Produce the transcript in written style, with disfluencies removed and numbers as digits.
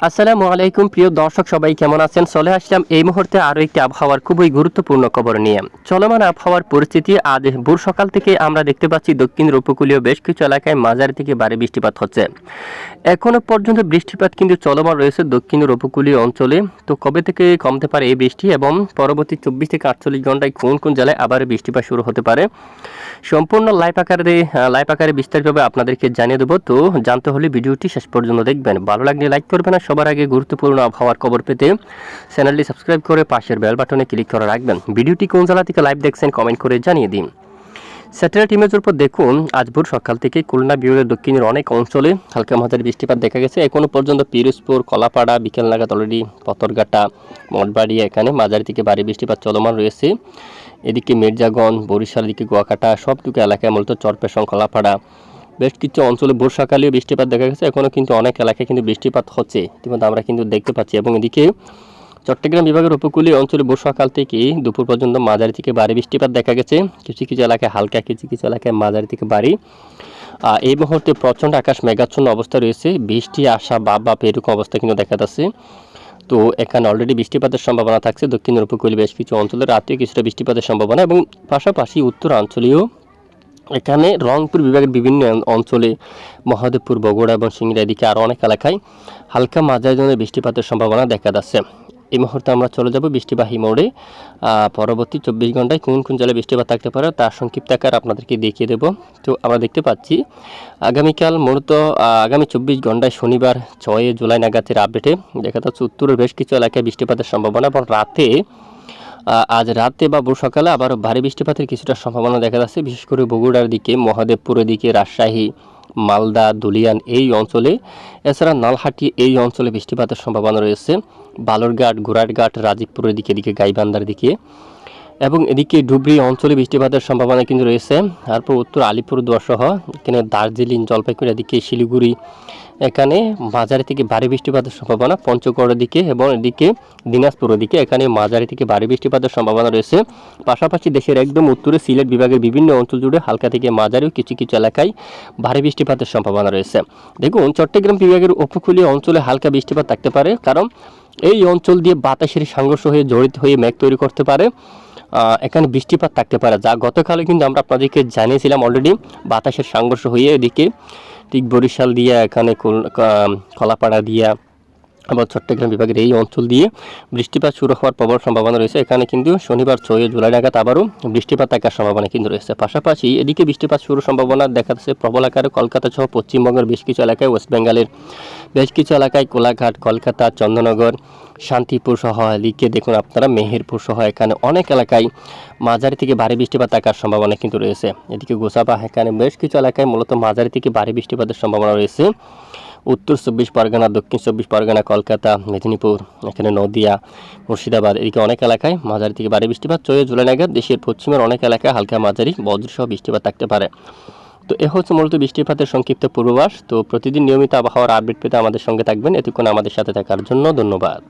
আসসালামু আলাইকুম প্রিয় দর্শক, সবাই কেমন আছেন? চলে আসলাম এই মুহূর্তে আরও একটি আবহাওয়ার খুবই গুরুত্বপূর্ণ খবর নিয়ে। চলমান আবহাওয়ার পরিস্থিতি আজ ভোর সকাল থেকে আমরা দেখতে পাচ্ছি দক্ষিণ উপকূলীয় বেশ কিছু এলাকায় মাঝারি থেকে ভারী বৃষ্টিপাত হচ্ছে। এখনো পর্যন্ত বৃষ্টিপাত কিন্তু চলমান রয়েছে দক্ষিণ উপকূলীয় অঞ্চলে। তো কবে থেকে কমতে পারে এই বৃষ্টি এবং পরবর্তী 24 থেকে 48 ঘন্টায় কোন কোন জেলায় আবার বৃষ্টিপাত শুরু হতে পারে, সম্পূর্ণ লাইভ আকারে বিস্তারিতভাবে আপনাদেরকে জানিয়ে দেবো। তো জানতে হলে ভিডিওটি শেষ পর্যন্ত দেখবেন। ভালো লাগলে লাইক করবেন আর সবার আগে গুরুত্বপূর্ণ আবহাওয়ার খবর পেতে চ্যানেলটি সাবস্ক্রাইব করে পাশের বেল বাটনে ক্লিক করে রাখবেন। ভিডিওটি কোন জেলা থেকে লাইভ দেখছেন কমেন্ট করে জানিয়ে দিন। স্যাটেলাইট ইমেজের উপর দেখুন, আজ ভোর সকাল থেকে খুলনা বিভাগের দক্ষিণের অনেক অঞ্চলে হালকা মাঝারি বৃষ্টিপাত দেখা গেছে। এখনও পর্যন্ত পিরোজপুর, কলাপাড়া, বিকেল নাগাদ অলরেডি পতরঘাটা, মঠবাড়ি এখানে মাঝারি থেকে ভারী বৃষ্টিপাত চলমান রয়েছে। এদিকে মির্জাগঞ্জ, বরিশাল, দিকে গোয়াকাটা সবটুকু এলাকায় মূলত চরপেশন, কলাপাড়া বেশ কিছু অঞ্চলে বর্ষাকালীয় বৃষ্টিপাত দেখা গেছে। এখনও কিন্তু অনেক এলাকায় কিন্তু বৃষ্টিপাত হচ্ছে, ইতিমধ্যে আমরা কিন্তু দেখতে পাচ্ছি। এবং এদিকে চট্টগ্রাম বিভাগের উপকূলীয় অঞ্চলে বর্ষাকাল থেকে দুপুর পর্যন্ত মাঝারি থেকে ভারী বৃষ্টিপাত দেখা গেছে। কিছু কিছু এলাকায় হালকা, কিছু কিছু এলাকায় মাঝারি থেকে ভারী। এই মুহূর্তে প্রচণ্ড আকাশ মেঘাচ্ছন্ন অবস্থা রয়েছে, বৃষ্টি আসা বাপ এরকম অবস্থা কিন্তু দেখা যাচ্ছে। তো এখানে অলরেডি বৃষ্টিপাতের সম্ভাবনা থাকছে দক্ষিণের উপকূলে বেশ কিছু অঞ্চলে, রাতেও কিছুটা বৃষ্টিপাতের সম্ভাবনা। এবং পাশাপাশি উত্তরাঞ্চলীয় এখানে রংপুর বিভাগের বিভিন্ন অঞ্চলে, মহাদেবপুর, বগুড়া এবং সিংড়া এদিকে আরও অনেক এলাকায় হালকা মাঝারি ধরনের বৃষ্টিপাতের সম্ভাবনা দেখা যাচ্ছে। এই মুহূর্তে আমরা চলে যাব বৃষ্টিবাহী মোড়ে। পরবর্তী 24 ঘন্টায় কোন কোন জেলায় বৃষ্টিপাত থাকতে পারে তার সংক্ষিপ্ত আকার আপনাদেরকে দেখিয়ে দেব। তো আমরা দেখতে পাচ্ছি আগামীকাল মূলত আগামী 24 ঘন্টায় শনিবার 6 জুলাই নাগাদের আপডেটে দেখা যাচ্ছে উত্তরের বেশ কিছু এলাকায় বৃষ্টিপাতের সম্ভাবনা এবং আজ রাতে বা ভোর সকালে আবার ভারী বৃষ্টিপাতের কিছুটা সম্ভাবনা দেখা যাচ্ছে, বিশেষ করে বগুড়ার দিকে, মহাদেবপুরের দিকে, রাজশাহী, মালদা, ধুলিয়ান এই অঞ্চলে। এছাড়া নালহাটি এই অঞ্চলে বৃষ্টিপাতের সম্ভাবনা রয়েছে। বালুরঘাট, গোড়ারঘাট, রাজীবপুরের দিকে গাইবান্ধার দিকে এবং এদিকে ডুবরি অঞ্চলে বৃষ্টিপাতের সম্ভাবনা কিন্তু রয়েছে। তারপর উত্তর আলিপুরদুয়ার সহ এখানে দার্জিলিং, জলপাইগুড়ি এদিকে শিলিগুড়ি এখানে মাঝারি থেকে ভারী বৃষ্টিপাতের সম্ভাবনা। পঞ্চগড়ের দিকে এবং এদিকে দিনাজপুরের দিকে এখানে মাঝারি থেকে ভারী বৃষ্টিপাতের সম্ভাবনা রয়েছে। পাশাপাশি দেশের একদম উত্তরে সিলেট বিভাগের বিভিন্ন অঞ্চল জুড়ে হালকা থেকে মাঝারি কিছু কিছু এলাকায় ভারী বৃষ্টিপাতের সম্ভাবনা রয়েছে। দেখুন, চট্টগ্রাম বিভাগের উপকূলীয় অঞ্চলে হালকা বৃষ্টিপাত থাকতে পারে, কারণ এই অঞ্চল দিয়ে বাতাসের সংঘর্ষ হয়ে জড়িত হয়ে মেঘ তৈরি করতে পারে। এখানে বৃষ্টিপাত থাকতে পারে, যা গতকালে কিন্তু আমরা আপনাদেরকে জানিয়েছিলাম অলরেডি। বাতাসের সংঘর্ষ হয়ে এদিকে ঠিক বরিশাল দিয়া, এখানে কলাপাড়া দিয়া আবার চট্টগ্রাম বিভাগের এই অঞ্চল দিয়ে বৃষ্টিপাত শুরু হওয়ার প্রবল সম্ভাবনা রয়েছে। এখানে কিন্তু শনিবার 6 জুলাই নাগাদ আবারও বৃষ্টিপাত থাকার সম্ভাবনা কিন্তু রয়েছে। পাশাপাশি এদিকে বৃষ্টিপাত শুরুর সম্ভাবনা দেখা যাচ্ছে প্রবল আকারে কলকাতা সহ পশ্চিমবঙ্গের বেশ কিছু এলাকায়, ওয়েস্ট বেঙ্গলের বেশ কিছু এলাকায়, কোলাঘাট, কলকাতা, চন্দননগর, শান্তিপুর সহ এদিকে দেখুন আপনারা মেহেরপুর সহ এখানে অনেক এলাকায় মাঝারি থেকে ভারী বৃষ্টিপাত থাকার সম্ভাবনা কিন্তু রয়েছে। এদিকে গোসাবা এখানে বেশ কিছু এলাকায় মূলত মাঝারি থেকে ভারী বৃষ্টিপাতের সম্ভাবনা রয়েছে। উত্তর 24 পরগনা, দক্ষিণ 24 পরগনা, কলকাতা, মেদিনীপুর, এখানে নদিয়া, মুর্শিদাবাদ এদিকে অনেক এলাকায় মাঝারি থেকে ভারী বৃষ্টিপাত। 6 জুলাই নাগাদ দেশের পশ্চিমের অনেক এলাকায় হালকা মাঝারি বজ্রসহ বৃষ্টিপাত থাকতে পারে। তো এ হচ্ছে মূলত বৃষ্টিপাতের সংক্ষিপ্ত পূর্বাভাস। তো প্রতিদিন নিয়মিত আবহাওয়ার আপডেট পেতে আমাদের সঙ্গে থাকবেন। এতক্ষণ আমাদের সাথে থাকার জন্য ধন্যবাদ।